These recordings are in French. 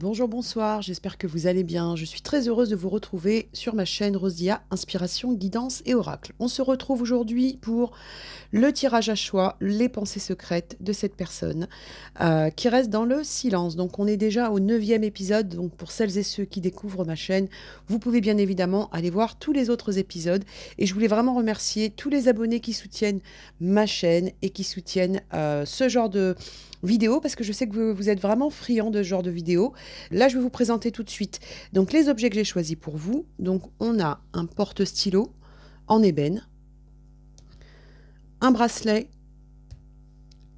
Bonjour, bonsoir, j'espère que vous allez bien. Je suis très heureuse de vous retrouver sur ma chaîne Rosia, Inspiration, Guidance et Oracle. On se retrouve aujourd'hui pour le tirage à choix, les pensées secrètes de cette personne qui reste dans le silence. Donc on est déjà au 9e épisode, donc pour celles et ceux qui découvrent ma chaîne, vous pouvez bien évidemment aller voir tous les autres épisodes. Et je voulais vraiment remercier tous les abonnés qui soutiennent ma chaîne et qui soutiennent ce genre de vidéos, parce que je sais que vous êtes vraiment friands de ce genre de vidéos. Là, je vais vous présenter tout de suite donc les objets que j'ai choisis pour vous. Donc on a un porte-stylo en ébène, un bracelet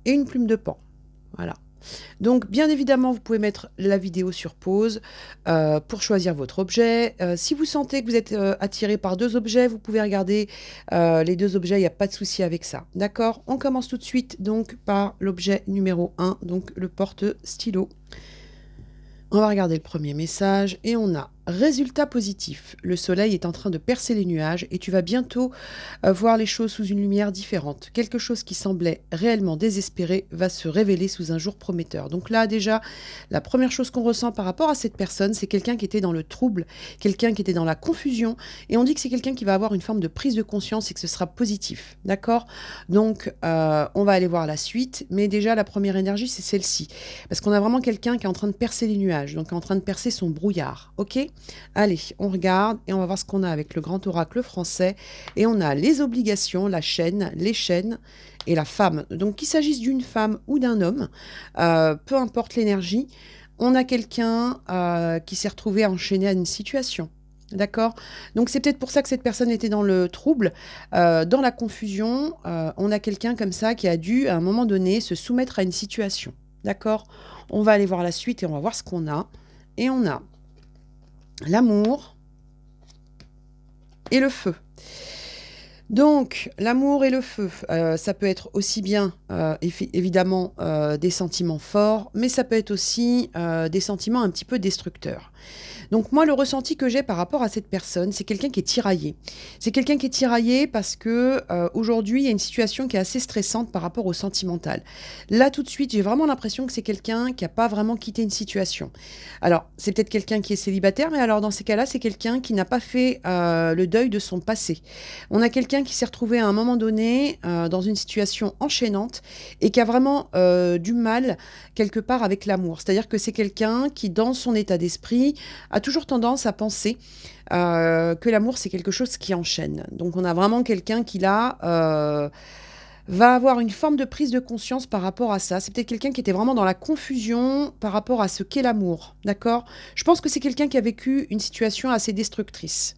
et une plume de pan. Voilà. Donc, bien évidemment, vous pouvez mettre la vidéo sur pause pour choisir votre objet. Si vous sentez que vous êtes attiré par deux objets, vous pouvez regarder les deux objets, il n'y a pas de souci avec ça. D'accord? On commence tout de suite donc par l'objet numéro 1, donc le porte-stylo. On va regarder le premier message et on a résultat positif. Le soleil est en train de percer les nuages et tu vas bientôt voir les choses sous une lumière différente. Quelque chose qui semblait réellement désespéré va se révéler sous un jour prometteur. Donc là déjà, la première chose qu'on ressent par rapport à cette personne, c'est quelqu'un qui était dans le trouble, quelqu'un qui était dans la confusion, et on dit que c'est quelqu'un qui va avoir une forme de prise de conscience et que ce sera positif. D'accord? Donc on va aller voir la suite, mais déjà la première énergie c'est celle-ci. Parce qu'on a vraiment quelqu'un qui est en train de percer les nuages, donc en train de percer son brouillard. Ok? Allez, on regarde et on va voir ce qu'on a avec le grand oracle français. Et on a les obligations, la chaîne, les chaînes et la femme. Donc qu'il s'agisse d'une femme ou d'un homme, peu importe l'énergie, on a quelqu'un qui s'est retrouvé enchaîné à une situation. D'accord? Donc c'est peut-être pour ça que cette personne était dans le trouble, dans la confusion. On a quelqu'un comme ça qui a dû, à un moment donné, se soumettre à une situation. D'accord? On va aller voir la suite et on va voir ce qu'on a. Et on a l'amour et le feu. Donc, l'amour et le feu, ça peut être aussi bien, évidemment, des sentiments forts, mais ça peut être aussi des sentiments un petit peu destructeurs. Donc moi, le ressenti que j'ai par rapport à cette personne, c'est quelqu'un qui est tiraillé. C'est quelqu'un qui est tiraillé parce que aujourd'hui, il y a une situation qui est assez stressante par rapport au sentimental. Là, tout de suite, j'ai vraiment l'impression que c'est quelqu'un qui n'a pas vraiment quitté une situation. Alors, c'est peut-être quelqu'un qui est célibataire, mais alors dans ces cas-là, c'est quelqu'un qui n'a pas fait le deuil de son passé. On a quelqu'un qui s'est retrouvé à un moment donné dans une situation enchaînante et qui a vraiment du mal quelque part avec l'amour. C'est-à-dire que c'est quelqu'un qui, dans son état d'esprit, a toujours tendance à penser que l'amour, c'est quelque chose qui enchaîne. Donc on a vraiment quelqu'un qui, là, va avoir une forme de prise de conscience par rapport à ça. C'est peut-être quelqu'un qui était vraiment dans la confusion par rapport à ce qu'est l'amour. D'accord? Je pense que c'est quelqu'un qui a vécu une situation assez destructrice.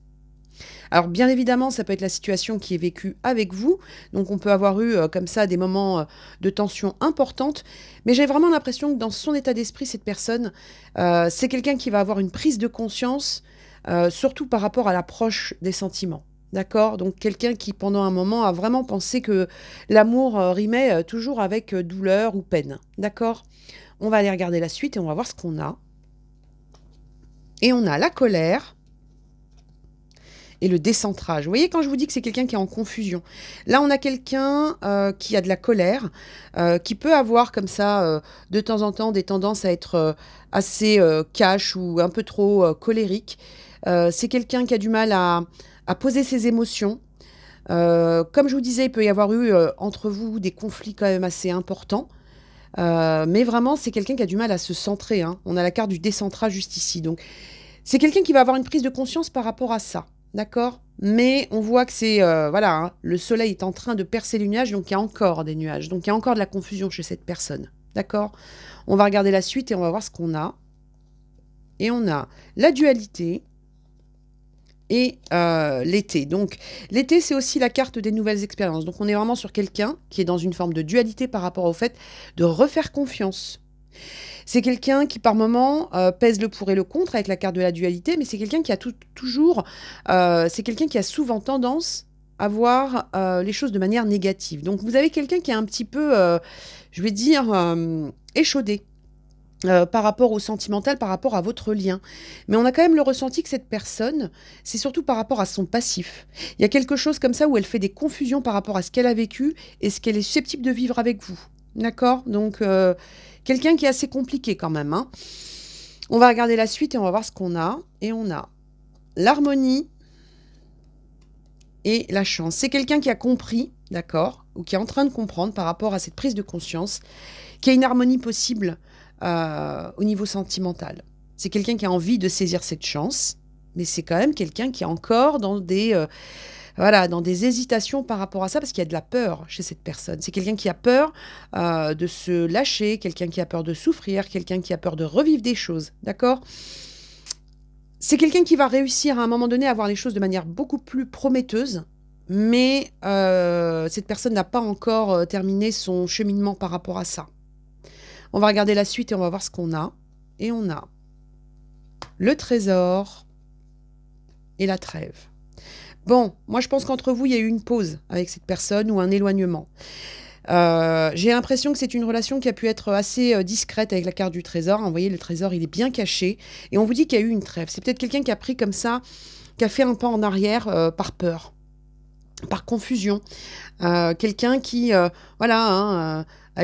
Alors bien évidemment, ça peut être la situation qui est vécue avec vous, donc on peut avoir eu comme ça des moments de tension importante, mais j'ai vraiment l'impression que dans son état d'esprit, cette personne, c'est quelqu'un qui va avoir une prise de conscience, surtout par rapport à l'approche des sentiments. D'accord? Donc quelqu'un qui pendant un moment a vraiment pensé que l'amour rimait toujours avec douleur ou peine. D'accord? On va aller regarder la suite et on va voir ce qu'on a. Et on a la colère et le décentrage. Vous voyez, quand je vous dis que c'est quelqu'un qui est en confusion, là, on a quelqu'un qui a de la colère, qui peut avoir comme ça, de temps en temps, des tendances à être assez cash ou un peu trop colérique. C'est quelqu'un qui a du mal à poser ses émotions. Comme je vous disais, il peut y avoir eu entre vous des conflits quand même assez importants. Mais vraiment, c'est quelqu'un qui a du mal à se centrer, hein. On a la carte du décentrage juste ici. Donc, c'est quelqu'un qui va avoir une prise de conscience par rapport à ça. D'accord? Mais on voit que c'est, voilà, hein, le soleil est en train de percer les nuages, donc il y a encore des nuages. Donc il y a encore de la confusion chez cette personne. D'accord? On va regarder la suite et on va voir ce qu'on a. Et on a la dualité et l'été. Donc l'été, c'est aussi la carte des nouvelles expériences. Donc on est vraiment sur quelqu'un qui est dans une forme de dualité par rapport au fait de refaire confiance. C'est quelqu'un qui, par moment, pèse le pour et le contre avec la carte de la dualité, mais c'est quelqu'un qui a toujours, c'est quelqu'un qui a souvent tendance à voir les choses de manière négative. Donc, vous avez quelqu'un qui est un petit peu, je vais dire, échaudé. Par rapport au sentimental, par rapport à votre lien. Mais on a quand même le ressenti que cette personne, c'est surtout par rapport à son passif. Il y a quelque chose comme ça où elle fait des confusions par rapport à ce qu'elle a vécu et ce qu'elle est susceptible de vivre avec vous. D'accord? Donc, quelqu'un qui est assez compliqué quand même, hein. On va regarder la suite et on va voir ce qu'on a. Et on a l'harmonie et la chance. C'est quelqu'un qui a compris, d'accord, ou qui est en train de comprendre par rapport à cette prise de conscience, qu'il y a une harmonie possible au niveau sentimental. C'est quelqu'un qui a envie de saisir cette chance, mais c'est quand même quelqu'un qui est encore dans dans des hésitations par rapport à ça, parce qu'il y a de la peur chez cette personne. C'est quelqu'un qui a peur de se lâcher, quelqu'un qui a peur de souffrir, quelqu'un qui a peur de revivre des choses, d'accord? C'est quelqu'un qui va réussir à un moment donné à voir les choses de manière beaucoup plus prometteuse, mais cette personne n'a pas encore terminé son cheminement par rapport à ça. On va regarder la suite et on va voir ce qu'on a. Et on a le trésor et la trêve. Bon, moi je pense qu'entre vous, il y a eu une pause avec cette personne ou un éloignement. J'ai l'impression que c'est une relation qui a pu être assez discrète avec la carte du trésor. Vous voyez, le trésor, il est bien caché. Et on vous dit qu'il y a eu une trêve. C'est peut-être quelqu'un qui a pris comme ça, qui a fait un pas en arrière par peur, par confusion. Quelqu'un qui, a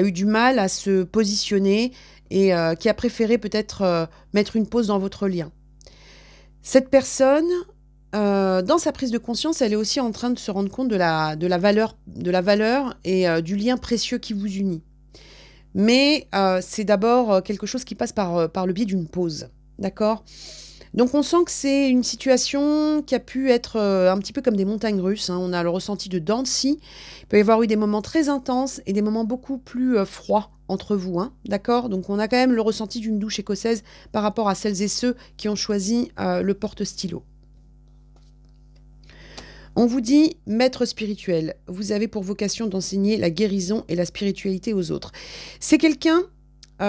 eu du mal à se positionner et qui a préféré peut-être mettre une pause dans votre lien. Cette personne, dans sa prise de conscience, elle est aussi en train de se rendre compte de la valeur et du lien précieux qui vous unit. Mais c'est d'abord quelque chose qui passe par le biais d'une pause, d'accord? Donc on sent que c'est une situation qui a pu être un petit peu comme des montagnes russes, hein. On a le ressenti de dents de scie. Il peut y avoir eu des moments très intenses et des moments beaucoup plus froids entre vous, hein, d'accord? Donc on a quand même le ressenti d'une douche écossaise par rapport à celles et ceux qui ont choisi le porte-stylo. On vous dit, maître spirituel, vous avez pour vocation d'enseigner la guérison et la spiritualité aux autres. C'est quelqu'un qui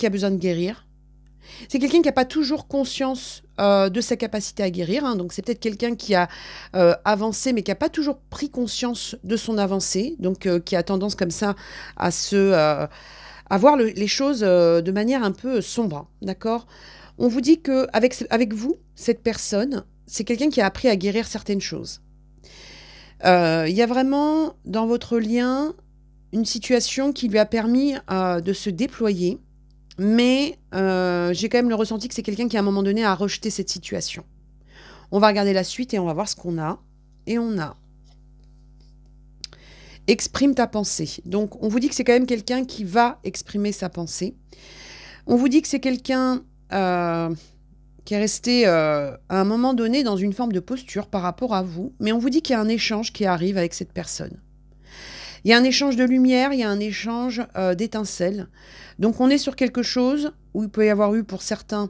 a besoin de guérir. C'est quelqu'un qui n'a pas toujours conscience de sa capacité à guérir, hein. Donc c'est peut-être quelqu'un qui a avancé, mais qui n'a pas toujours pris conscience de son avancée, donc qui a tendance comme ça à voir les choses de manière un peu sombre, d'accord? On vous dit qu'avec vous, cette personne, c'est quelqu'un qui a appris à guérir certaines choses. Il y a vraiment dans votre lien une situation qui lui a permis de se déployer, mais j'ai quand même le ressenti que c'est quelqu'un qui à un moment donné a rejeté cette situation. On va regarder la suite et on va voir ce qu'on a. Et on a exprime ta pensée. Donc on vous dit que c'est quand même quelqu'un qui va exprimer sa pensée. On vous dit que c'est quelqu'un qui est resté à un moment donné dans une forme de posture par rapport à vous, mais on vous dit qu'il y a un échange qui arrive avec cette personne. Il y a un échange de lumière, il y a un échange d'étincelles. Donc on est sur quelque chose où il peut y avoir eu pour certains,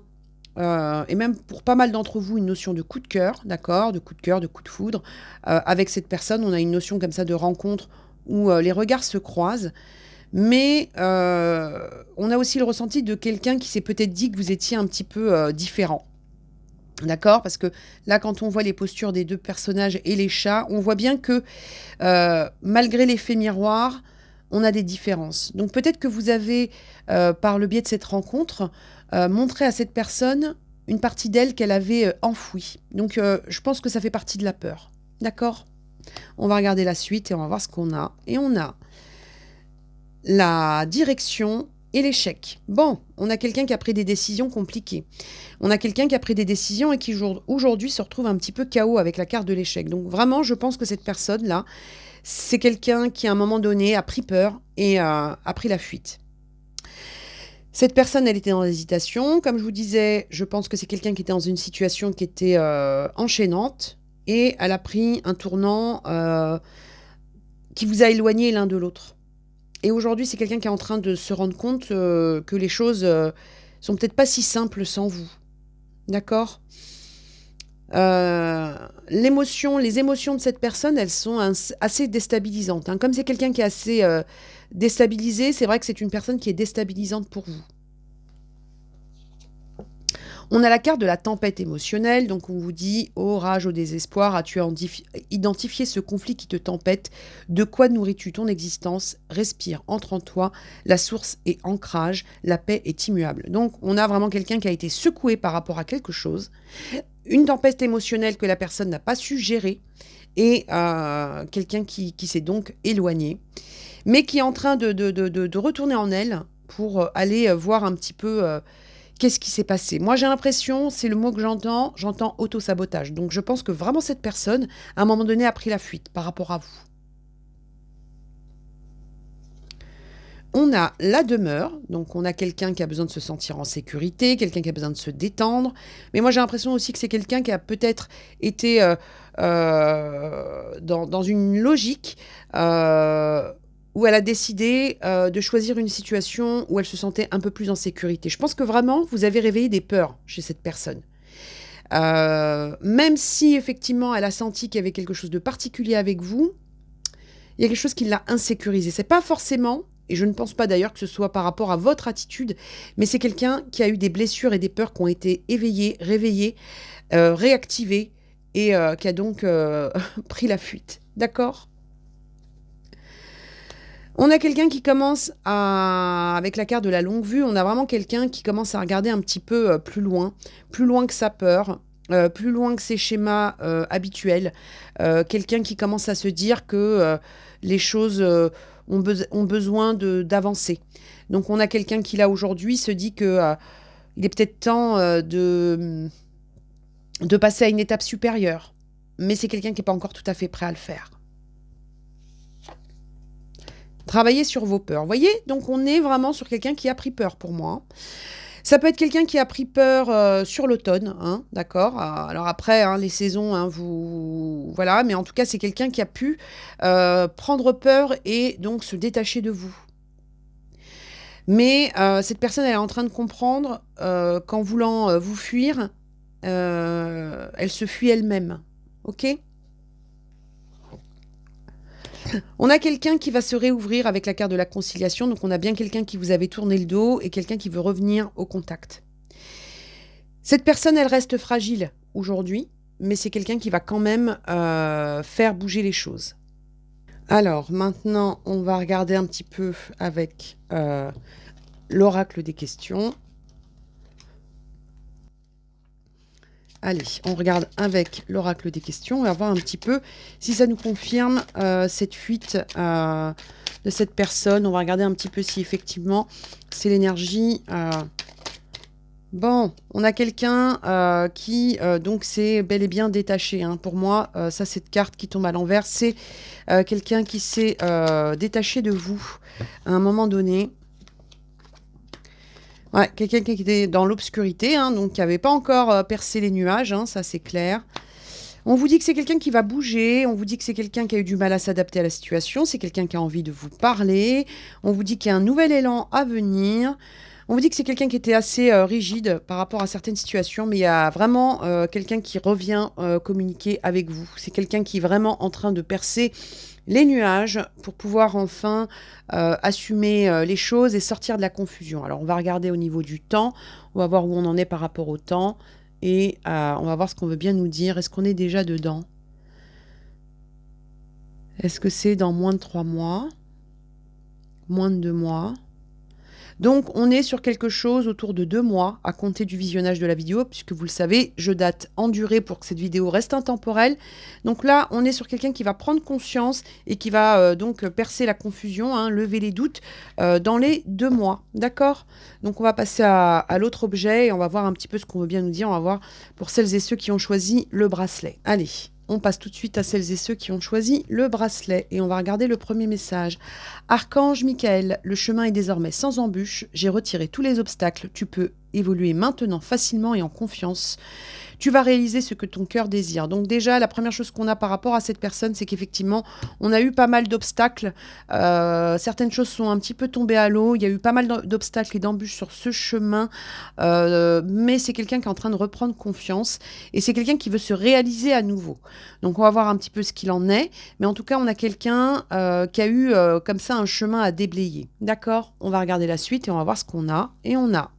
et même pour pas mal d'entre vous, une notion de coup de cœur, d'accord, de coup de cœur, de coup de foudre. Avec cette personne, on a une notion comme ça de rencontre où les regards se croisent. Mais on a aussi le ressenti de quelqu'un qui s'est peut-être dit que vous étiez un petit peu différent. D'accord? Parce que là, quand on voit les postures des deux personnages et les chats, on voit bien que malgré l'effet miroir, on a des différences. Donc peut-être que vous avez, par le biais de cette rencontre, montré à cette personne une partie d'elle qu'elle avait enfouie. Donc je pense que ça fait partie de la peur. D'accord? On va regarder la suite et on va voir ce qu'on a. Et on a la direction et l'échec. Bon, on a quelqu'un qui a pris des décisions compliquées. On a quelqu'un qui a pris des décisions et qui aujourd'hui se retrouve un petit peu KO avec la carte de l'échec. Donc vraiment, je pense que cette personne-là, c'est quelqu'un qui à un moment donné a pris peur et a pris la fuite. Cette personne, elle était dans l'hésitation. Comme je vous disais, je pense que c'est quelqu'un qui était dans une situation qui était enchaînante et elle a pris un tournant qui vous a éloigné l'un de l'autre. Et aujourd'hui, c'est quelqu'un qui est en train de se rendre compte que les choses sont peut-être pas si simples sans vous. D'accord? Les émotions de cette personne, elles sont assez déstabilisantes, hein. Comme c'est quelqu'un qui est assez déstabilisé, c'est vrai que c'est une personne qui est déstabilisante pour vous. On a la carte de la tempête émotionnelle, donc on vous dit « Oh, rage au désespoir, as-tu identifié ce conflit qui te tempête? De quoi nourris-tu ton existence? Respire, entre en toi, la source est ancrage, la paix est immuable. » Donc on a vraiment quelqu'un qui a été secoué par rapport à quelque chose, une tempête émotionnelle que la personne n'a pas su gérer, et quelqu'un qui s'est donc éloigné, mais qui est en train de retourner en elle pour aller voir un petit peu Qu'est-ce qui s'est passé? Moi, j'ai l'impression, c'est le mot que j'entends auto-sabotage. Donc, je pense que vraiment cette personne, à un moment donné, a pris la fuite par rapport à vous. On a la demeure, donc on a quelqu'un qui a besoin de se sentir en sécurité, quelqu'un qui a besoin de se détendre. Mais moi, j'ai l'impression aussi que c'est quelqu'un qui a peut-être été dans une logique où elle a décidé de choisir une situation où elle se sentait un peu plus en sécurité. Je pense que vraiment, vous avez réveillé des peurs chez cette personne. Même si effectivement, elle a senti qu'il y avait quelque chose de particulier avec vous, il y a quelque chose qui l'a insécurisé. C'est pas forcément, et je ne pense pas d'ailleurs que ce soit par rapport à votre attitude, mais c'est quelqu'un qui a eu des blessures et des peurs qui ont été éveillées, réveillées, réactivées, et qui a donc pris la fuite. D'accord ? On a quelqu'un qui commence à, avec la carte de la longue vue, on a vraiment quelqu'un qui commence à regarder un petit peu plus loin que sa peur, plus loin que ses schémas habituels. Quelqu'un qui commence à se dire que les choses ont besoin d'avancer. Donc on a quelqu'un qui là aujourd'hui se dit que il est peut-être temps de passer à une étape supérieure. Mais c'est quelqu'un qui n'est pas encore tout à fait prêt à le faire. Travaillez sur vos peurs. Vous voyez, donc on est vraiment sur quelqu'un qui a pris peur pour moi. Ça peut être quelqu'un qui a pris peur sur l'automne, hein, d'accord. Alors après, hein, les saisons, hein, voilà, mais en tout cas, c'est quelqu'un qui a pu prendre peur et donc se détacher de vous. Mais cette personne, elle est en train de comprendre qu'en voulant vous fuir, elle se fuit elle-même. Ok ? On a quelqu'un qui va se réouvrir avec la carte de la conciliation. Donc, on a bien quelqu'un qui vous avait tourné le dos et quelqu'un qui veut revenir au contact. Cette personne, elle reste fragile aujourd'hui, mais c'est quelqu'un qui va quand même faire bouger les choses. Alors, maintenant, on va regarder un petit peu avec l'oracle des questions. Allez, on regarde avec l'oracle des questions. On va voir un petit peu si ça nous confirme cette fuite de cette personne. On va regarder un petit peu si effectivement c'est l'énergie. Bon, on a quelqu'un qui donc s'est bel et bien détaché. Hein. Pour moi, ça, cette carte qui tombe à l'envers, c'est quelqu'un qui s'est détaché de vous à un moment donné. Ouais, quelqu'un qui était dans l'obscurité, hein, donc qui n'avait pas encore percé les nuages, hein, ça c'est clair. On vous dit que c'est quelqu'un qui va bouger, on vous dit que c'est quelqu'un qui a eu du mal à s'adapter à la situation, c'est quelqu'un qui a envie de vous parler, on vous dit qu'il y a un nouvel élan à venir, on vous dit que c'est quelqu'un qui était assez rigide par rapport à certaines situations, mais il y a vraiment quelqu'un qui revient communiquer avec vous. C'est quelqu'un qui est vraiment en train de percer les nuages pour pouvoir enfin assumer les choses et sortir de la confusion. Alors, on va regarder au niveau du temps. On va voir où on en est par rapport au temps. Et on va voir ce qu'on veut bien nous dire. Est-ce qu'on est déjà dedans? Est-ce que c'est dans moins de 3 mois? Moins de 2 mois? Donc, on est sur quelque chose autour de 2 mois à compter du visionnage de la vidéo, puisque vous le savez, je date en durée pour que cette vidéo reste intemporelle. Donc là, on est sur quelqu'un qui va prendre conscience et qui va donc percer la confusion, hein, lever les doutes dans les 2 mois. D'accord? Donc, on va passer à l'autre objet et on va voir un petit peu ce qu'on veut bien nous dire. On va voir pour celles et ceux qui ont choisi le bracelet. Allez. On passe tout de suite à celles et ceux qui ont choisi le bracelet et on va regarder le premier message. Archange Michael, le chemin est désormais sans embûche. J'ai retiré tous les obstacles. Tu peux évoluer maintenant facilement et en confiance. Tu vas réaliser ce que ton cœur désire. Donc déjà, la première chose qu'on a par rapport à cette personne, c'est qu'effectivement, on a eu pas mal d'obstacles. Certaines choses sont un petit peu tombées à l'eau. Il y a eu pas mal d'obstacles et d'embûches sur ce chemin. Mais c'est quelqu'un qui est en train de reprendre confiance. Et c'est quelqu'un qui veut se réaliser à nouveau. Donc on va voir un petit peu ce qu'il en est. Mais en tout cas, on a quelqu'un qui a eu comme ça un chemin à déblayer. D'accord? On va regarder la suite et on va voir ce qu'on a. Et on a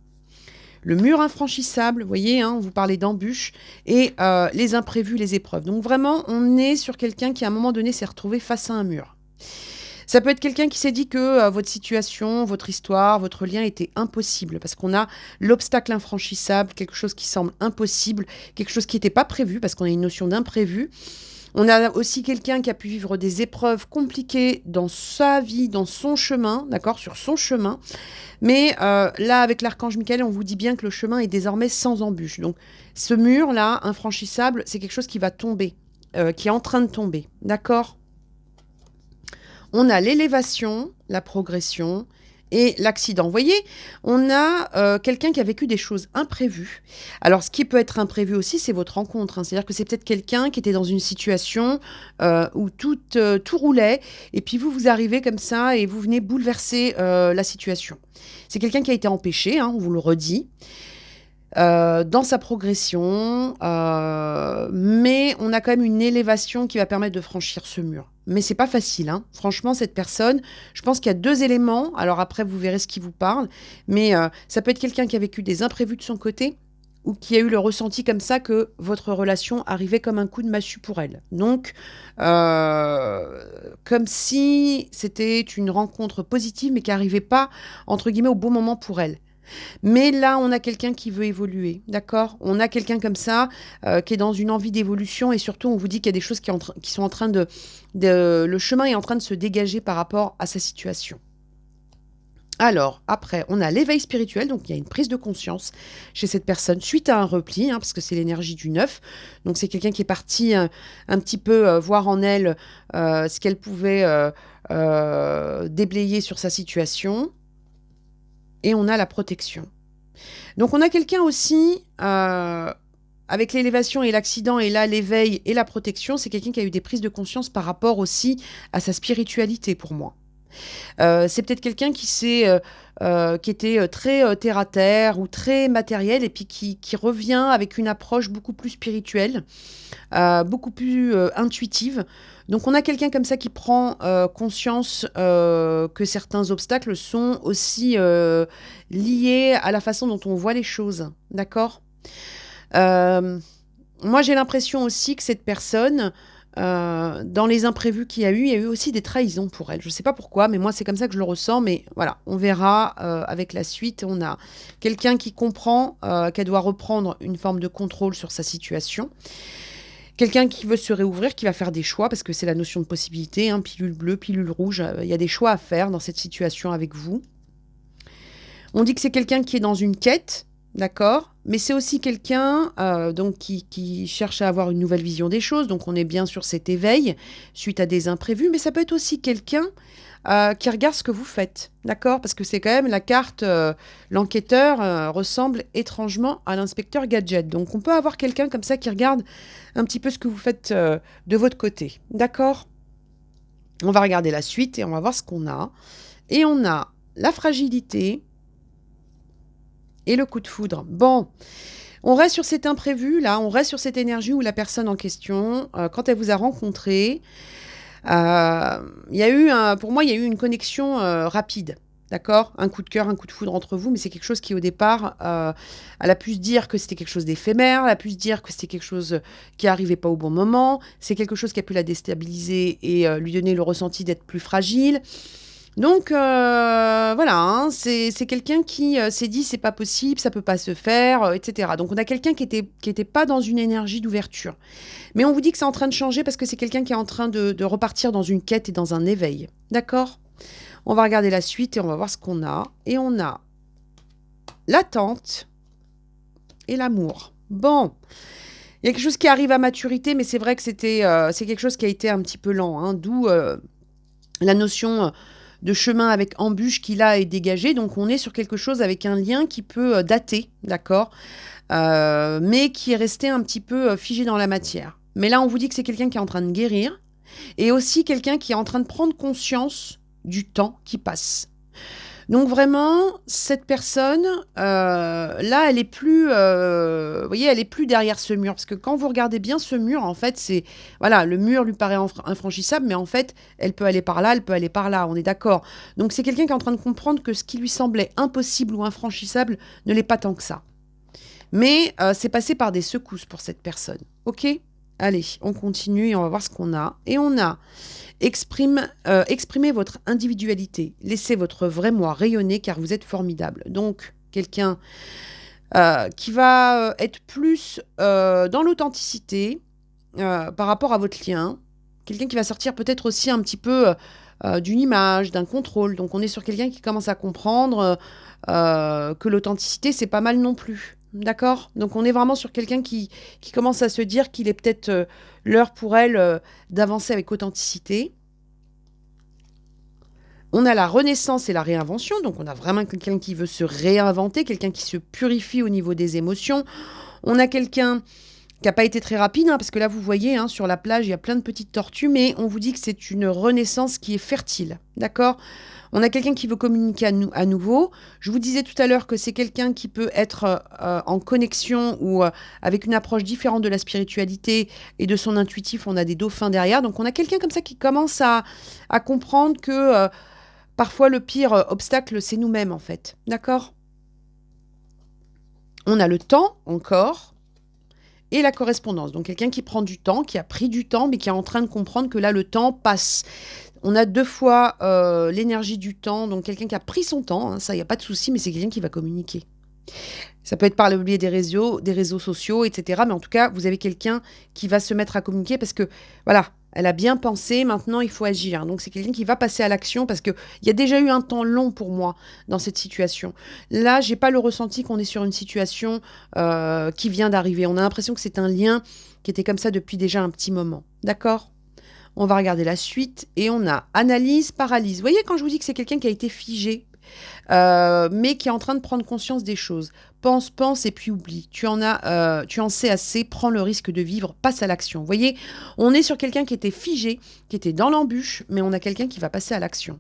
le mur infranchissable, vous voyez, hein, vous parlez d'embûches, et les imprévus, les épreuves. Donc vraiment, on est sur quelqu'un qui, à un moment donné, s'est retrouvé face à un mur. Ça peut être quelqu'un qui s'est dit que votre situation, votre histoire, votre lien était impossible, parce qu'on a l'obstacle infranchissable, quelque chose qui semble impossible, quelque chose qui n'était pas prévu, parce qu'on a une notion d'imprévu. On a aussi quelqu'un qui a pu vivre des épreuves compliquées dans sa vie, dans son chemin, d'accord, sur son chemin. Mais là, avec l'archange Michael, on vous dit bien que le chemin est désormais sans embûche. Donc, ce mur-là, infranchissable, c'est quelque chose qui va tomber, qui est en train de tomber, d'accord? On a l'élévation, la progression et l'accident. Vous voyez, on a quelqu'un qui a vécu des choses imprévues. Alors, ce qui peut être imprévu aussi, c'est votre rencontre, hein. C'est-à-dire que c'est peut-être quelqu'un qui était dans une situation où tout roulait, et puis vous arrivez comme ça et vous venez bouleverser la situation. C'est quelqu'un qui a été empêché, hein, on vous le redit, dans sa progression, mais on a quand même une élévation qui va permettre de franchir ce mur. Mais c'est pas facile, hein. Franchement, cette personne, je pense qu'il y a 2 éléments. Alors après, vous verrez ce qui vous parle, mais ça peut être quelqu'un qui a vécu des imprévus de son côté ou qui a eu le ressenti comme ça que votre relation arrivait comme un coup de massue pour elle. Donc, comme si c'était une rencontre positive, mais qui arrivait pas, entre guillemets, «au bon moment» pour elle. Mais là, on a quelqu'un qui veut évoluer, d'accord? On a quelqu'un comme ça, qui est dans une envie d'évolution, et surtout, on vous dit qu'il y a des choses qui sont en train le chemin est en train de se dégager par rapport à sa situation. Alors, après, on a l'éveil spirituel, donc il y a une prise de conscience chez cette personne suite à un repli, hein, parce que c'est l'énergie du 9. Donc c'est quelqu'un qui est parti, un petit peu, voir en elle, ce qu'elle pouvait, déblayer sur sa situation, et on a la protection. Donc on a quelqu'un aussi, avec l'élévation et l'accident, et là l'éveil et la protection, c'est quelqu'un qui a eu des prises de conscience par rapport aussi à sa spiritualité pour moi. C'est peut-être quelqu'un qui était, très, terre à terre ou très matériel, et puis qui revient avec une approche beaucoup plus spirituelle, beaucoup plus, intuitive. Donc on a quelqu'un comme ça qui prend, conscience, que certains obstacles sont aussi, liés à la façon dont on voit les choses, d'accord? Hem, Moi j'ai l'impression aussi que cette personne, dans les imprévus qu'il y a eu, il y a eu aussi des trahisons pour elle. Je ne sais pas pourquoi, mais moi c'est comme ça que je le ressens, mais voilà, on verra, avec la suite. On a quelqu'un qui comprend, qu'elle doit reprendre une forme de contrôle sur sa situation. Quelqu'un qui veut se réouvrir, qui va faire des choix, parce que c'est la notion de possibilité, hein, pilule bleue, pilule rouge, il y a des choix à faire dans cette situation avec vous. On dit que c'est quelqu'un qui est dans une quête, d'accord? Mais c'est aussi quelqu'un, donc qui cherche à avoir une nouvelle vision des choses, donc on est bien sur cet éveil suite à des imprévus, mais ça peut être aussi quelqu'un, qui regarde ce que vous faites, d'accord? Parce que c'est quand même la carte, l'enquêteur, ressemble étrangement à l'inspecteur Gadget. Donc on peut avoir quelqu'un comme ça qui regarde un petit peu ce que vous faites, de votre côté, d'accord? On va regarder la suite et on va voir ce qu'on a. Et on a la fragilité et le coup de foudre. Bon, on reste sur cet imprévu là, on reste sur cette énergie où la personne en question, quand elle vous a rencontré, il y a eu pour moi, il y a eu une connexion, rapide, d'accord? Un coup de cœur, un coup de foudre entre vous, mais c'est quelque chose qui au départ, elle a pu se dire que c'était quelque chose d'éphémère, elle a pu se dire que c'était quelque chose, qui arrivait pas au bon moment. C'est quelque chose qui a pu la déstabiliser et lui donner le ressenti d'être plus fragile. Donc voilà, hein, c'est quelqu'un qui, s'est dit: «C'est pas possible, ça peut pas se faire», et cetera. Donc on a quelqu'un qui était pas dans une énergie d'ouverture. Mais on vous dit que c'est en train de changer parce que c'est quelqu'un qui est en train de repartir dans une quête et dans un éveil. D'accord? On va regarder la suite et on va voir ce qu'on a. Et on a l'attente et l'amour. Bon, il y a quelque chose qui arrive à maturité, mais c'est vrai que c'est quelque chose qui a été un petit peu lent, hein, d'où, la notion, de chemin avec embûche qui là est dégagée. Donc on est sur quelque chose avec un lien qui peut, dater, d'accord? Mais qui est resté un petit peu, figé dans la matière. Mais là, on vous dit que c'est quelqu'un qui est en train de guérir, et aussi quelqu'un qui est en train de prendre conscience du temps qui passe. Donc vraiment, cette personne, là, elle est plus, vous voyez, elle est plus derrière ce mur. Parce que quand vous regardez bien ce mur, en fait, c'est voilà, le mur lui paraît infranchissable, mais en fait, elle peut aller par là, elle peut aller par là, on est d'accord. Donc c'est quelqu'un qui est en train de comprendre que ce qui lui semblait impossible ou infranchissable ne l'est pas tant que ça. Mais c'est passé par des secousses pour cette personne. OK? Allez, on continue et on va voir ce qu'on a. Et on a exprimez votre individualité. Laissez votre vrai moi rayonner car vous êtes formidable. Donc, quelqu'un qui va être plus dans l'authenticité, par rapport à votre lien. Quelqu'un qui va sortir peut-être aussi un petit peu d'une image, d'un contrôle. Donc on est sur quelqu'un qui commence à comprendre que l'authenticité, c'est pas mal non plus. D'accord? Donc on est vraiment sur quelqu'un qui commence à se dire qu'il est peut-être l'heure pour elle d'avancer avec authenticité. On a la renaissance et la réinvention, donc on a vraiment quelqu'un qui veut se réinventer, quelqu'un qui se purifie au niveau des émotions. On a quelqu'un qui n'a pas été très rapide, hein, parce que là, vous voyez, hein, sur la plage, il y a plein de petites tortues, mais on vous dit que c'est une renaissance qui est fertile, d'accord? On a quelqu'un qui veut communiquer à nouveau. Je vous disais tout à l'heure que c'est quelqu'un qui peut être en connexion ou avec une approche différente de la spiritualité et de son intuitif. On a des dauphins derrière. Donc, on a quelqu'un comme ça qui commence à comprendre que parfois, le pire obstacle, c'est nous-mêmes, en fait. D'accord? On a le temps, encore, et la correspondance. Donc, quelqu'un qui prend du temps, qui a pris du temps, mais qui est en train de comprendre que là, le temps passe. On a 2 fois l'énergie du temps. Donc, quelqu'un qui a pris son temps, hein, ça, il n'y a pas de souci, mais c'est quelqu'un qui va communiquer. Ça peut être par le biais des réseaux sociaux, etc. Mais en tout cas, vous avez quelqu'un qui va se mettre à communiquer parce que, voilà, elle a bien pensé, maintenant il faut agir. Donc c'est quelqu'un qui va passer à l'action parce qu'il y a déjà eu un temps long pour moi dans cette situation. Là, j'ai pas le ressenti qu'on est sur une situation qui vient d'arriver. On a l'impression que c'est un lien qui était comme ça depuis déjà un petit moment. D'accord ? On va regarder la suite et on a analyse, paralyse. Vous voyez quand je vous dis que c'est quelqu'un qui a été figé mais qui est en train de prendre conscience des choses. Pense et puis oublie. Tu en sais assez, prends le risque de vivre, passe à l'action. Vous voyez, on est sur quelqu'un qui était figé, qui était dans l'embûche, mais on a quelqu'un qui va passer à l'action.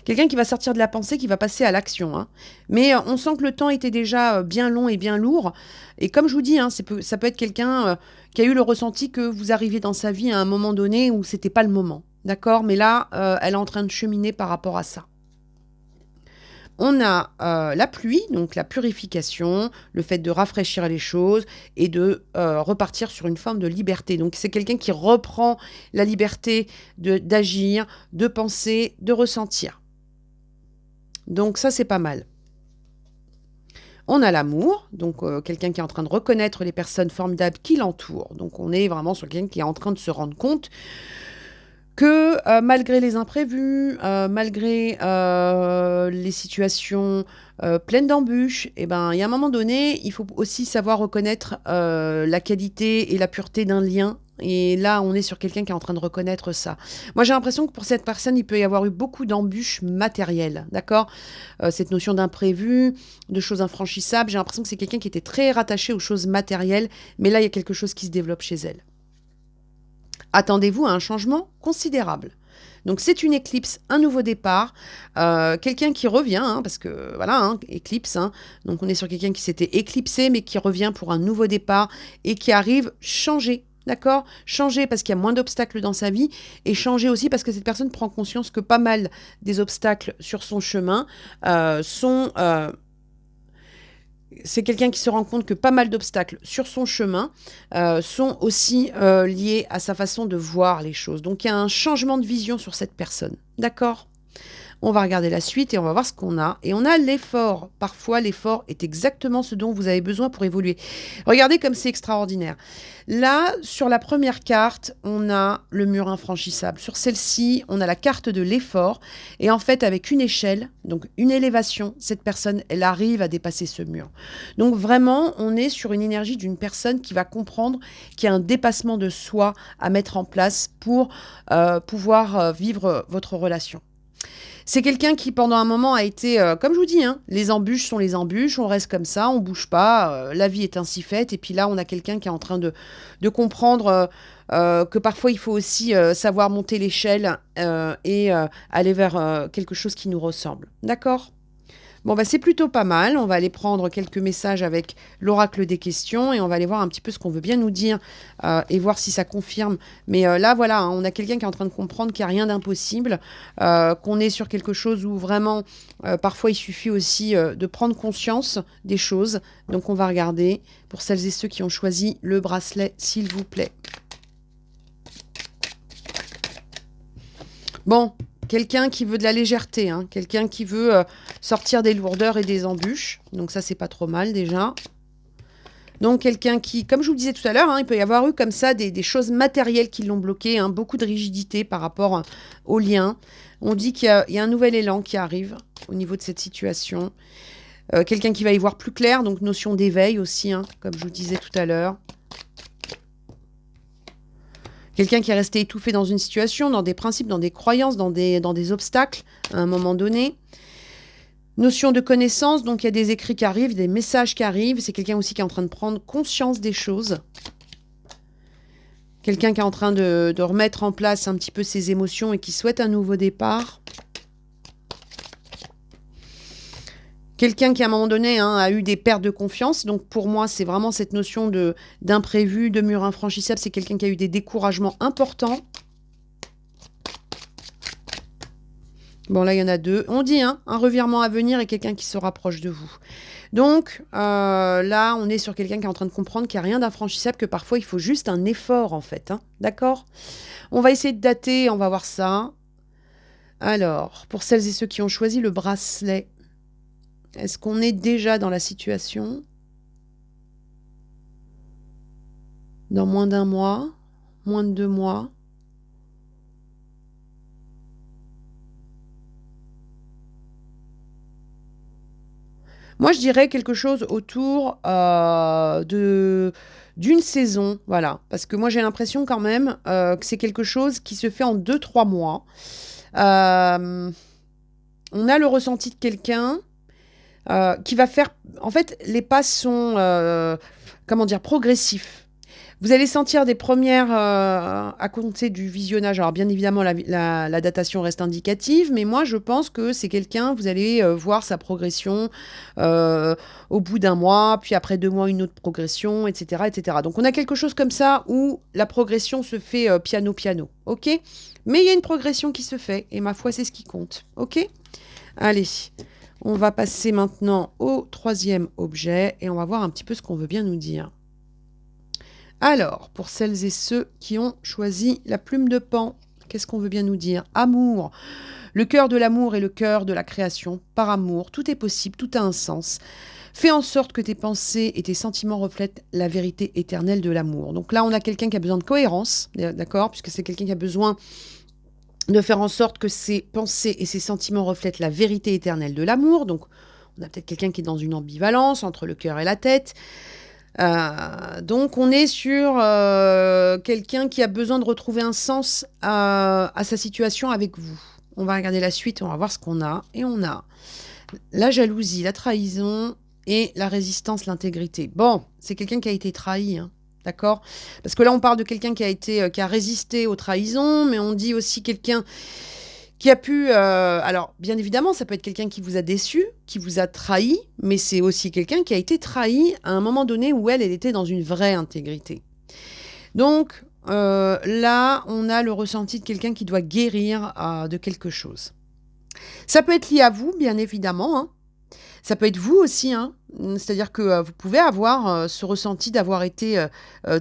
Quelqu'un qui va sortir de la pensée, qui va passer à l'action. Hein. Mais on sent que le temps était déjà bien long et bien lourd. Et comme je vous dis, hein, ça peut être quelqu'un qui a eu le ressenti que vous arriviez dans sa vie à un moment donné où c'était pas le moment. D'accord? Mais là, elle est en train de cheminer par rapport à ça. On a la pluie, donc la purification, le fait de rafraîchir les choses et de repartir sur une forme de liberté. Donc c'est quelqu'un qui reprend la liberté d'agir, de penser, de ressentir. Donc ça, c'est pas mal. On a l'amour, donc quelqu'un qui est en train de reconnaître les personnes formidables qui l'entourent. Donc on est vraiment sur quelqu'un qui est en train de se rendre compte que malgré les imprévus, malgré les situations pleines d'embûches, eh ben, il y a un moment donné, il faut aussi savoir reconnaître la qualité et la pureté d'un lien. Et là, on est sur quelqu'un qui est en train de reconnaître ça. Moi, j'ai l'impression que pour cette personne, il peut y avoir eu beaucoup d'embûches matérielles, d'accord? Cette notion d'imprévu, de choses infranchissables, j'ai l'impression que c'est quelqu'un qui était très rattaché aux choses matérielles, mais là, il y a quelque chose qui se développe chez elle. Attendez-vous à un changement considérable. Donc c'est une éclipse, un nouveau départ, quelqu'un qui revient, hein, parce que voilà, hein, éclipse, hein, donc on est sur quelqu'un qui s'était éclipsé, mais qui revient pour un nouveau départ et qui arrive changer, d'accord? Changer parce qu'il y a moins d'obstacles dans sa vie et changer aussi parce que cette personne prend conscience que pas mal des obstacles sur son chemin sont... c'est quelqu'un qui se rend compte que pas mal d'obstacles sur son chemin sont aussi liés à sa façon de voir les choses. Donc il y a un changement de vision sur cette personne. D'accord ? On va regarder la suite et on va voir ce qu'on a. Et on a l'effort. Parfois, l'effort est exactement ce dont vous avez besoin pour évoluer. Regardez comme c'est extraordinaire. Là, sur la première carte, on a le mur infranchissable. Sur celle-ci, on a la carte de l'effort. Et en fait, avec une échelle, donc une élévation, cette personne, elle arrive à dépasser ce mur. Donc vraiment, on est sur une énergie d'une personne qui va comprendre qu'il y a un dépassement de soi à mettre en place pour pouvoir vivre votre relation. C'est quelqu'un qui, pendant un moment, a été, comme je vous dis, hein, les embûches sont les embûches, on reste comme ça, on bouge pas, la vie est ainsi faite. Et puis là, on a quelqu'un qui est en train de comprendre que parfois, il faut aussi savoir monter l'échelle et aller vers quelque chose qui nous ressemble. D'accord ? Bon, bah, c'est plutôt pas mal. On va aller prendre quelques messages avec l'oracle des questions et on va aller voir un petit peu ce qu'on veut bien nous dire et voir si ça confirme. Mais là, voilà, hein, on a quelqu'un qui est en train de comprendre qu'il n'y a rien d'impossible, qu'on est sur quelque chose où vraiment, parfois, il suffit aussi de prendre conscience des choses. Donc, on va regarder pour celles et ceux qui ont choisi le bracelet, s'il vous plaît. Bon. Quelqu'un qui veut de la légèreté, hein, quelqu'un qui veut sortir des lourdeurs et des embûches. Donc ça, c'est pas trop mal déjà. Donc quelqu'un qui, comme je vous le disais tout à l'heure, hein, il peut y avoir eu comme ça des choses matérielles qui l'ont bloqué, hein, beaucoup de rigidité par rapport au lien. On dit qu'il y a un nouvel élan qui arrive au niveau de cette situation. Quelqu'un qui va y voir plus clair, donc notion d'éveil aussi, hein, comme je vous disais tout à l'heure. Quelqu'un qui est resté étouffé dans une situation, dans des principes, dans des croyances, dans des obstacles à un moment donné. Notion de connaissance, donc il y a des écrits qui arrivent, des messages qui arrivent. C'est quelqu'un aussi qui est en train de prendre conscience des choses. Quelqu'un qui est en train de remettre en place un petit peu ses émotions et qui souhaite un nouveau départ. Quelqu'un qui, à un moment donné, hein, a eu des pertes de confiance. Donc, pour moi, c'est vraiment cette notion d'imprévu, de mur infranchissable. C'est quelqu'un qui a eu des découragements importants. Bon, là, il y en a deux. On dit, hein, un revirement à venir et quelqu'un qui se rapproche de vous. Donc, là, on est sur quelqu'un qui est en train de comprendre qu'il n'y a rien d'infranchissable, que parfois, il faut juste un effort, en fait. Hein, d'accord ? On va essayer de dater, on va voir ça. Alors, pour celles et ceux qui ont choisi le bracelet, est-ce qu'on est déjà dans la situation? Dans moins d'1 mois? Moins de 2 mois? Moi, je dirais quelque chose autour d'une saison, voilà. Parce que moi, j'ai l'impression quand même que c'est quelque chose qui se fait en 2-3 mois. On a le ressenti de quelqu'un qui va faire... En fait, les pas sont, comment dire, progressifs. Vous allez sentir des premières, à compter du visionnage. Alors, bien évidemment, la datation reste indicative, mais moi, je pense que c'est quelqu'un, vous allez voir sa progression au bout d'1 mois, puis après 2 mois, une autre progression, etc., etc. Donc, on a quelque chose comme ça où la progression se fait piano-piano, ok? Mais il y a une progression qui se fait, et ma foi, c'est ce qui compte, ok? Allez, on va passer maintenant au 3e objet, et on va voir un petit peu ce qu'on veut bien nous dire. Alors, pour celles et ceux qui ont choisi la plume de Pan, qu'est-ce qu'on veut bien nous dire? Amour. Le cœur de l'amour est le cœur de la création. Par amour, tout est possible, tout a un sens. Fais en sorte que tes pensées et tes sentiments reflètent la vérité éternelle de l'amour. Donc là, on a quelqu'un qui a besoin de cohérence, d'accord? Puisque c'est quelqu'un qui a besoin de faire en sorte que ses pensées et ses sentiments reflètent la vérité éternelle de l'amour. Donc, on a peut-être quelqu'un qui est dans une ambivalence entre le cœur et la tête. Donc on est sur quelqu'un qui a besoin de retrouver un sens à sa situation avec vous. On va regarder la suite, on va voir ce qu'on a. Et on a la jalousie, la trahison et la résistance, l'intégrité. Bon, c'est quelqu'un qui a été trahi, hein, d'accord? Parce que là, on parle de quelqu'un qui a résisté aux trahisons, mais on dit aussi quelqu'un qui a pu... alors, bien évidemment, ça peut être quelqu'un qui vous a déçu, qui vous a trahi, mais c'est aussi quelqu'un qui a été trahi à un moment donné où elle était dans une vraie intégrité. Donc, là, on a le ressenti de quelqu'un qui doit guérir de quelque chose. Ça peut être lié à vous, bien évidemment, hein. Ça peut être vous aussi, hein. C'est-à-dire que vous pouvez avoir ce ressenti d'avoir été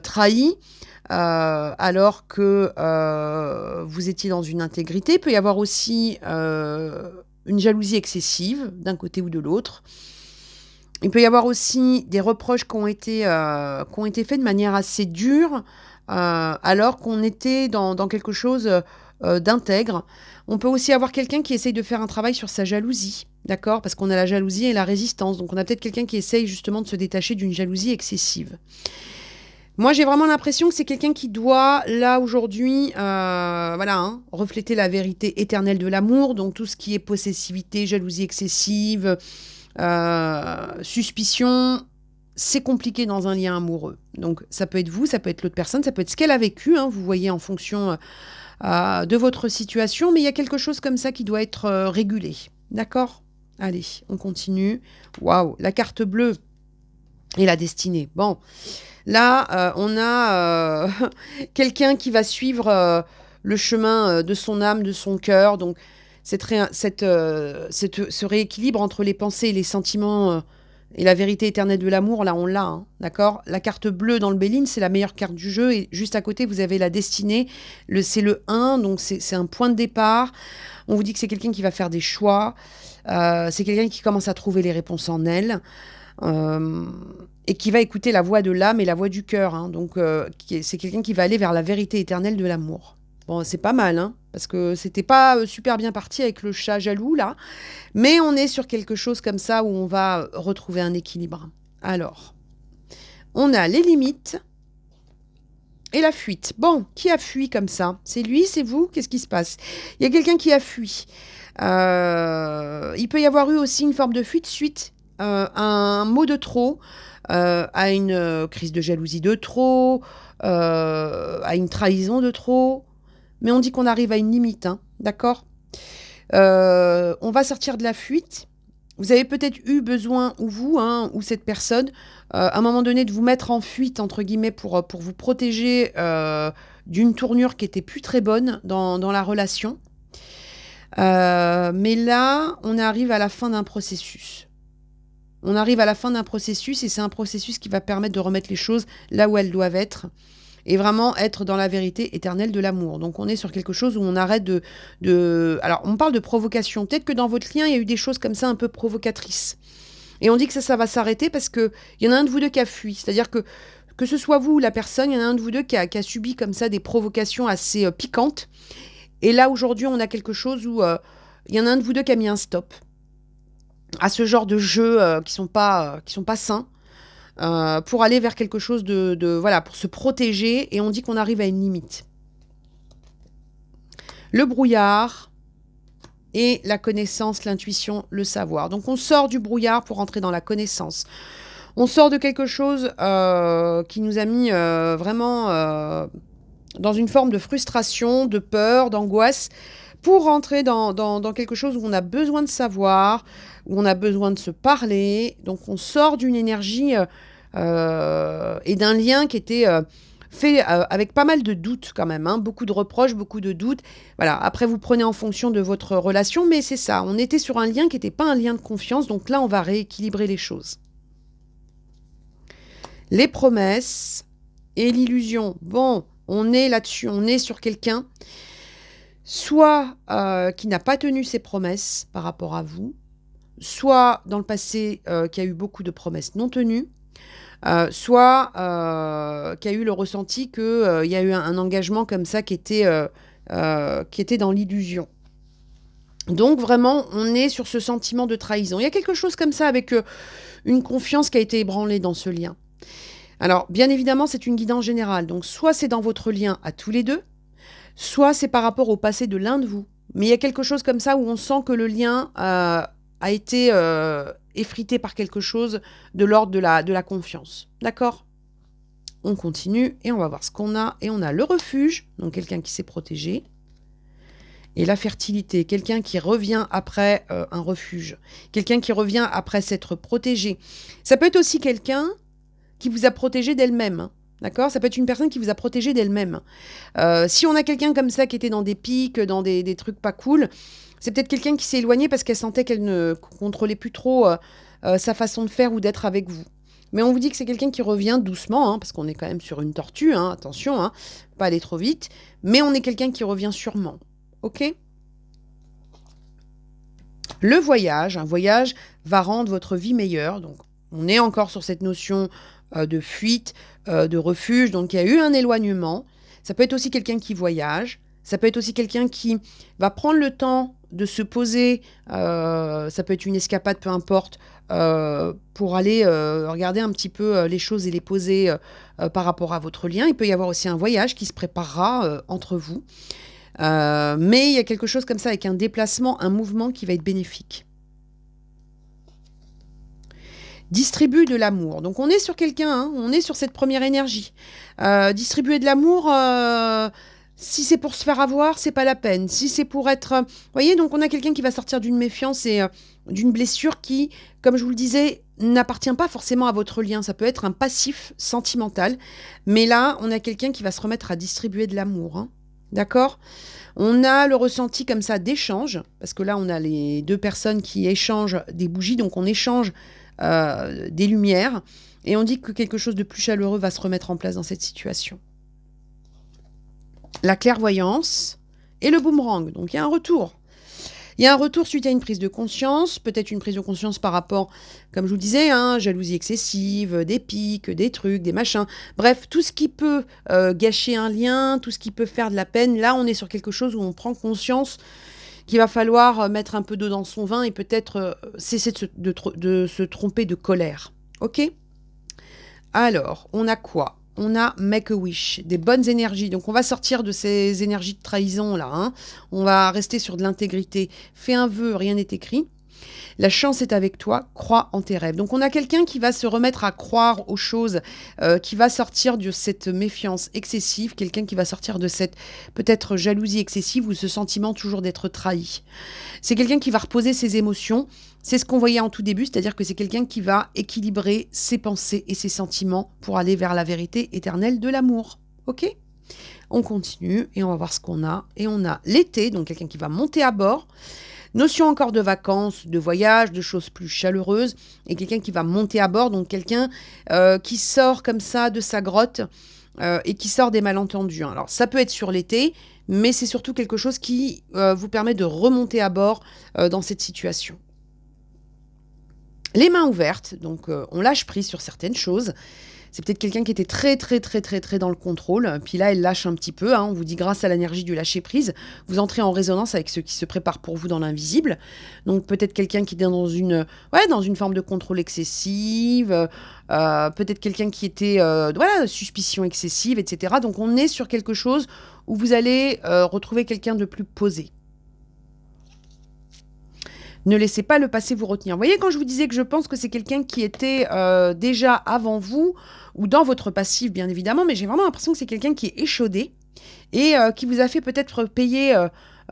trahi, alors que vous étiez dans une intégrité. Il peut y avoir aussi une jalousie excessive d'un côté ou de l'autre. Il peut y avoir aussi des reproches qui ont été faits de manière assez dure, alors qu'on était dans quelque chose d'intègre. On peut aussi avoir quelqu'un qui essaye de faire un travail sur sa jalousie, d'accord? Parce qu'on a la jalousie et la résistance. Donc on a peut-être quelqu'un qui essaye justement de se détacher d'une jalousie excessive. Moi, j'ai vraiment l'impression que c'est quelqu'un qui doit, là, aujourd'hui, voilà, hein, refléter la vérité éternelle de l'amour. Donc, tout ce qui est possessivité, jalousie excessive, suspicion, c'est compliqué dans un lien amoureux. Donc, ça peut être vous, ça peut être l'autre personne, ça peut être ce qu'elle a vécu, hein, vous voyez, en fonction de votre situation. Mais il y a quelque chose comme ça qui doit être régulé. D'accord? Allez, on continue. Waouh, la carte bleue et la destinée. Bon. Là, on a quelqu'un qui va suivre le chemin de son âme, de son cœur. Donc, ce rééquilibre entre les pensées et les sentiments et la vérité éternelle de l'amour, là, on l'a, hein, d'accord? La carte bleue dans le Béline, c'est la meilleure carte du jeu. Et juste à côté, vous avez la destinée. C'est le 1, donc c'est un point de départ. On vous dit que c'est quelqu'un qui va faire des choix. C'est quelqu'un qui commence à trouver les réponses en elle. et qui va écouter la voix de l'âme et la voix du cœur, hein. Donc, c'est quelqu'un qui va aller vers la vérité éternelle de l'amour. Bon, c'est pas mal, hein, parce que c'était pas super bien parti avec le chat jaloux, là. Mais on est sur quelque chose comme ça où on va retrouver un équilibre. Alors, on a les limites et la fuite. Bon, qui a fui comme ça? C'est lui, c'est vous? Qu'est-ce qui se passe? Il y a quelqu'un qui a fui. Il peut y avoir eu aussi une forme de fuite suite à un mot de trop, à une crise de jalousie de trop, à une trahison de trop. Mais on dit qu'on arrive à une limite, hein, d'accord? On va sortir de la fuite. Vous avez peut-être eu besoin, ou vous, hein, ou cette personne, à un moment donné, de vous mettre en fuite, entre guillemets, pour vous protéger d'une tournure qui était plus très bonne dans la relation. Mais là, on arrive à la fin d'un processus. On arrive à la fin d'un processus et c'est un processus qui va permettre de remettre les choses là où elles doivent être et vraiment être dans la vérité éternelle de l'amour. Donc on est sur quelque chose où on arrête de... Alors on parle de provocation. Peut-être que dans votre lien, il y a eu des choses comme ça un peu provocatrices. Et on dit que ça va s'arrêter parce qu'il y en a un de vous deux qui a fui. C'est-à-dire que ce soit vous ou la personne, il y en a un de vous deux qui a subi comme ça des provocations assez piquantes. Et là, aujourd'hui, on a quelque chose où il y en a un de vous deux qui a mis un stop à ce genre de jeux qui sont pas sains. Pour aller vers quelque chose voilà, pour se protéger, et on dit qu'on arrive à une limite. Le brouillard et la connaissance, l'intuition, le savoir. Donc on sort du brouillard pour entrer dans la connaissance. On sort de quelque chose qui nous a mis vraiment dans une forme de frustration, de peur, d'angoisse, pour rentrer dans quelque chose où on a besoin de savoir, où on a besoin de se parler. Donc on sort d'une énergie et d'un lien qui était fait avec pas mal de doutes quand même, hein, beaucoup de reproches, beaucoup de doutes. Voilà. Après, vous prenez en fonction de votre relation, mais c'est ça. On était sur un lien qui n'était pas un lien de confiance, donc là, on va rééquilibrer les choses. Les promesses et l'illusion. Bon, on est là-dessus, on est sur quelqu'un soit qui n'a pas tenu ses promesses par rapport à vous, soit dans le passé qui a eu beaucoup de promesses non tenues, soit qui a eu le ressenti qu'il y a eu un engagement comme ça qui était dans l'illusion. Donc vraiment, on est sur ce sentiment de trahison. Il y a quelque chose comme ça avec une confiance qui a été ébranlée dans ce lien. Alors, bien évidemment, c'est une guidance générale. Donc, soit c'est dans votre lien à tous les deux, soit c'est par rapport au passé de l'un de vous. Mais il y a quelque chose comme ça où on sent que le lien a été effrité par quelque chose de l'ordre de la confiance. D'accord ? On continue et on va voir ce qu'on a. Et on a le refuge, donc quelqu'un qui s'est protégé. Et la fertilité, quelqu'un qui revient après un refuge. Quelqu'un qui revient après s'être protégé. Ça peut être aussi quelqu'un qui vous a protégé d'elle-même, hein. D'accord ? Ça peut être une personne qui vous a protégé d'elle-même. Si on a quelqu'un comme ça qui était dans des pics, dans des trucs pas cool, c'est peut-être quelqu'un qui s'est éloigné parce qu'elle sentait qu'elle ne contrôlait plus trop sa façon de faire ou d'être avec vous. Mais on vous dit que c'est quelqu'un qui revient doucement, hein, parce qu'on est quand même sur une tortue, hein, attention, hein, pas aller trop vite, mais on est quelqu'un qui revient sûrement. Ok ? Le voyage, un voyage va rendre votre vie meilleure, donc on est encore sur cette notion de fuite, de refuge, donc il y a eu un éloignement. Ça peut être aussi quelqu'un qui voyage, ça peut être aussi quelqu'un qui va prendre le temps de se poser, ça peut être une escapade, peu importe, pour aller regarder un petit peu les choses et les poser par rapport à votre lien. Il peut y avoir aussi un voyage qui se préparera entre vous. Mais il y a quelque chose comme ça avec un déplacement, un mouvement qui va être bénéfique. Distribue de l'amour. Donc on est sur quelqu'un, hein, on est sur cette première énergie. Distribuer de l'amour, si c'est pour se faire avoir, c'est pas la peine. Si c'est pour être... Vous voyez, donc on a quelqu'un qui va sortir d'une méfiance et d'une blessure qui, comme je vous le disais, n'appartient pas forcément à votre lien. Ça peut être un passif sentimental. Mais là, on a quelqu'un qui va se remettre à distribuer de l'amour, hein. D'accord ? On a le ressenti comme ça d'échange, parce que là, on a les deux personnes qui échangent des bougies, donc on échange des lumières, et on dit que quelque chose de plus chaleureux va se remettre en place dans cette situation. La clairvoyance et le boomerang, donc il y a un retour. Il y a un retour suite à une prise de conscience, peut-être une prise de conscience par rapport, comme je vous le disais, hein, jalousie excessive, des piques, des trucs, des machins. Bref, tout ce qui peut gâcher un lien, tout ce qui peut faire de la peine. Là, on est sur quelque chose où on prend conscience qu'il va falloir mettre un peu d'eau dans son vin et peut-être cesser de se tromper de colère. Ok? Alors, on a quoi? On a Make a Wish, des bonnes énergies. Donc, on va sortir de ces énergies de trahison, là. Hein. On va rester sur de l'intégrité. Fais un vœu, rien n'est écrit. La chance est avec toi, crois en tes rêves. Donc on a quelqu'un qui va se remettre à croire aux choses, qui va sortir de cette méfiance excessive, quelqu'un qui va sortir de cette peut-être jalousie excessive ou ce sentiment toujours d'être trahi. C'est quelqu'un qui va reposer ses émotions. C'est ce qu'on voyait en tout début, c'est-à-dire que c'est quelqu'un qui va équilibrer ses pensées et ses sentiments pour aller vers la vérité éternelle de l'amour. Ok ? On continue et on va voir ce qu'on a. Et on a l'été, donc quelqu'un qui va monter à bord. Notion encore de vacances, de voyage, de choses plus chaleureuses. Et quelqu'un qui va monter à bord, donc quelqu'un qui sort comme ça de sa grotte et qui sort des malentendus. Alors ça peut être sur l'été, mais c'est surtout quelque chose qui vous permet de remonter à bord dans cette situation. Les mains ouvertes, donc on lâche prise sur certaines choses. C'est peut-être quelqu'un qui était très dans le contrôle. Puis là, elle lâche un petit peu. Hein. On vous dit, grâce à l'énergie du lâcher-prise, vous entrez en résonance avec ce qui se prépare pour vous dans l'invisible. Donc peut-être quelqu'un qui est dans une forme de contrôle excessive. Peut-être quelqu'un qui était suspicion excessive, etc. Donc on est sur quelque chose où vous allez retrouver quelqu'un de plus posé. Ne laissez pas le passé vous retenir. Vous voyez, quand je vous disais que je pense que c'est quelqu'un qui était déjà avant vous, ou dans votre passif, bien évidemment, mais j'ai vraiment l'impression que c'est quelqu'un qui est échaudé et qui vous a fait peut-être payer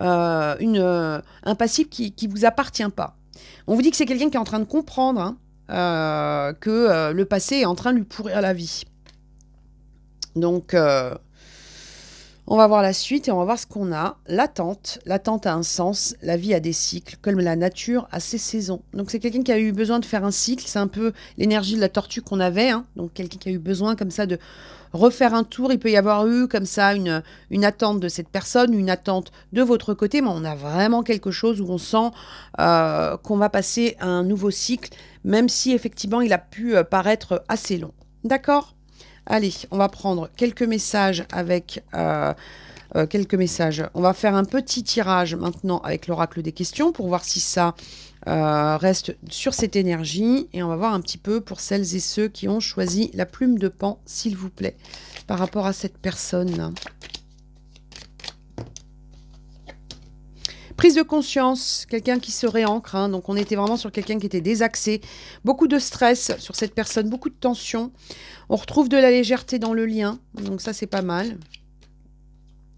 un passif qui ne vous appartient pas. On vous dit que c'est quelqu'un qui est en train de comprendre que le passé est en train de lui pourrir la vie. Donc, on va voir la suite et on va voir ce qu'on a. L'attente a un sens, la vie a des cycles, comme la nature a ses saisons. Donc c'est quelqu'un qui a eu besoin de faire un cycle, c'est un peu l'énergie de la tortue qu'on avait, hein. Donc quelqu'un qui a eu besoin comme ça de refaire un tour. Il peut y avoir eu comme ça une attente de cette personne, une attente de votre côté, mais on a vraiment quelque chose où on sent qu'on va passer à un nouveau cycle, même si effectivement il a pu paraître assez long. D'accord ? Allez, on va prendre quelques messages avec quelques messages. On va faire un petit tirage maintenant avec l'oracle des questions pour voir si ça reste sur cette énergie. Et on va voir un petit peu pour celles et ceux qui ont choisi la plume de Pan, s'il vous plaît, par rapport à cette personne. Prise de conscience, quelqu'un qui se réancre. Hein, donc on était vraiment sur quelqu'un qui était désaxé. Beaucoup de stress sur cette personne, beaucoup de tension. On retrouve de la légèreté dans le lien. Donc ça, c'est pas mal.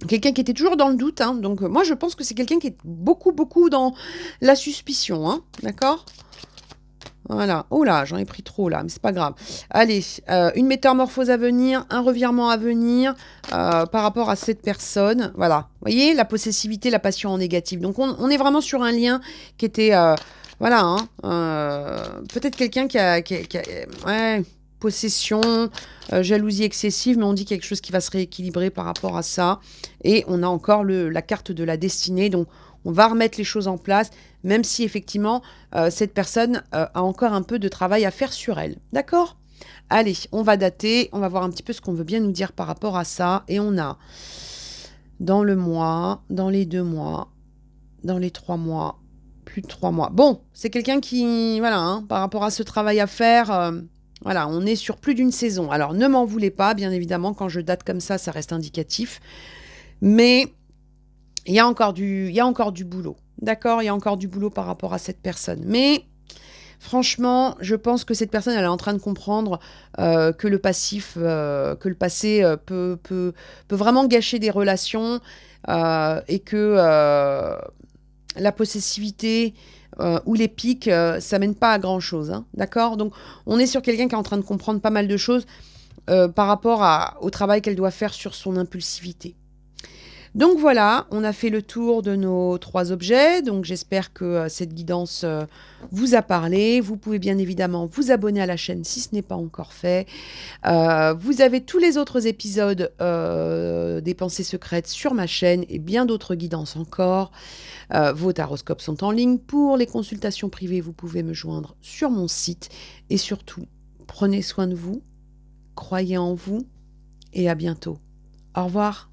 Quelqu'un qui était toujours dans le doute. Hein, donc moi, je pense que c'est quelqu'un qui est beaucoup dans la suspicion. Hein, d'accord ? Voilà. Oh là, j'en ai pris trop là, mais c'est pas grave. Allez, une métamorphose à venir, un revirement à venir par rapport à cette personne. Voilà. Vous voyez, la possessivité, la passion en négatif. Donc on est vraiment sur un lien qui était... voilà. Hein, peut-être quelqu'un qui a ouais, possession, jalousie excessive, mais on dit quelque chose qui va se rééquilibrer par rapport à ça. Et on a encore la carte de la destinée. Donc on va remettre les choses en place, même si effectivement, cette personne a encore un peu de travail à faire sur elle. D'accord ? Allez, on va dater, on va voir un petit peu ce qu'on veut bien nous dire par rapport à ça. Et on a dans le mois, dans les 2 mois, dans les 3 mois, plus de 3 mois. Bon, c'est quelqu'un qui, voilà, hein, par rapport à ce travail à faire, voilà, on est sur plus d'une saison. Alors, ne m'en voulez pas, bien évidemment, quand je date comme ça reste indicatif. Mais... il y a encore du boulot. D'accord ? Il y a encore du boulot par rapport à cette personne. Mais franchement, je pense que cette personne, elle est en train de comprendre que le passif, que le passé peut vraiment gâcher des relations et que la possessivité ou les pics, ça mène pas à grand-chose. Hein, d'accord ? Donc, on est sur quelqu'un qui est en train de comprendre pas mal de choses par rapport au travail qu'elle doit faire sur son impulsivité. Donc voilà, on a fait le tour de nos 3 objets. Donc j'espère que, cette guidance, vous a parlé. Vous pouvez bien évidemment vous abonner à la chaîne si ce n'est pas encore fait. Vous avez tous les autres épisodes, des pensées secrètes sur ma chaîne et bien d'autres guidances encore. Vos taroscopes sont en ligne. Pour les consultations privées, vous pouvez me joindre sur mon site et surtout, prenez soin de vous, croyez en vous et à bientôt. Au revoir.